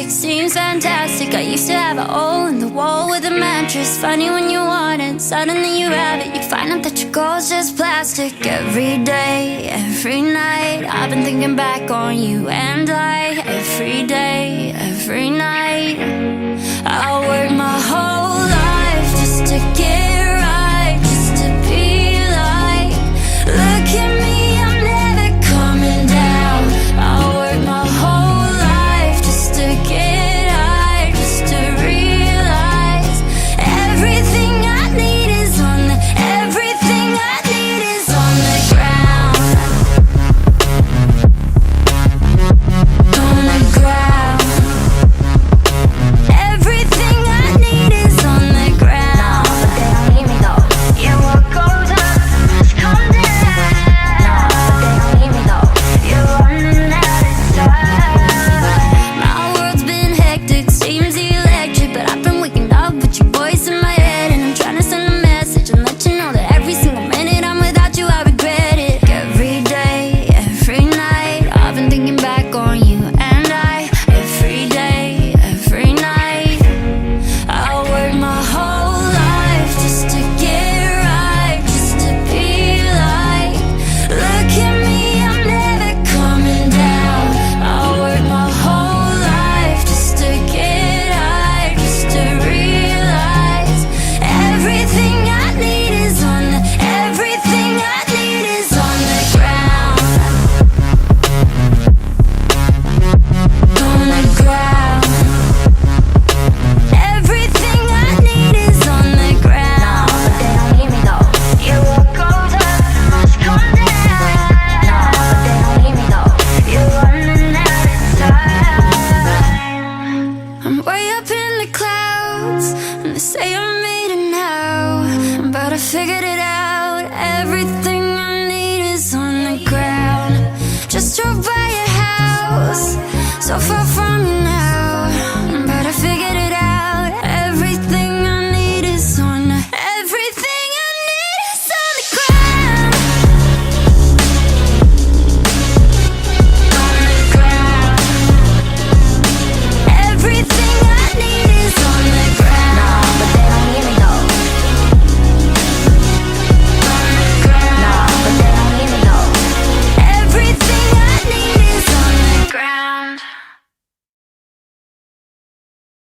plastic seems fantastic. I used to have a hole in the wall with a mattress. Funny when you want it, suddenly you have it. You find out that your goal's just plastic. Every day, every night, I've been thinking back on you and I. Every day, every night, I work my whole life just to get right, just to be like, look at me, I'm never coming down. I work my whole life just to get high, just to realize everything I need is on the, everything I need is on the ground. On the ground. Everything I need is on the ground. No, but they don't need me though. Yeah, what goes up must come down. No, but they don't need me though. You're running out of time. My world's been hectic, seems electric, but I've been waking up with your voice in my head, and I'm trying to send a message and let you know that every single minute I'm without you, I regret it. Every day, every night, I've been thinking back on you and I. Every day, every night, I work my whole life just to get right, just to be like, look at me, I'm never coming down. I work my whole life just to get high, just to realize everything I need is on the, everything I need is on the ground. On the ground. Everything I need is on the ground. No, but they don't need me though. Yeah, what goes up must come down. No, but they don't need me though. You're running out of time. I'm way up in the clouds, and they say I'm made it now, but I figured it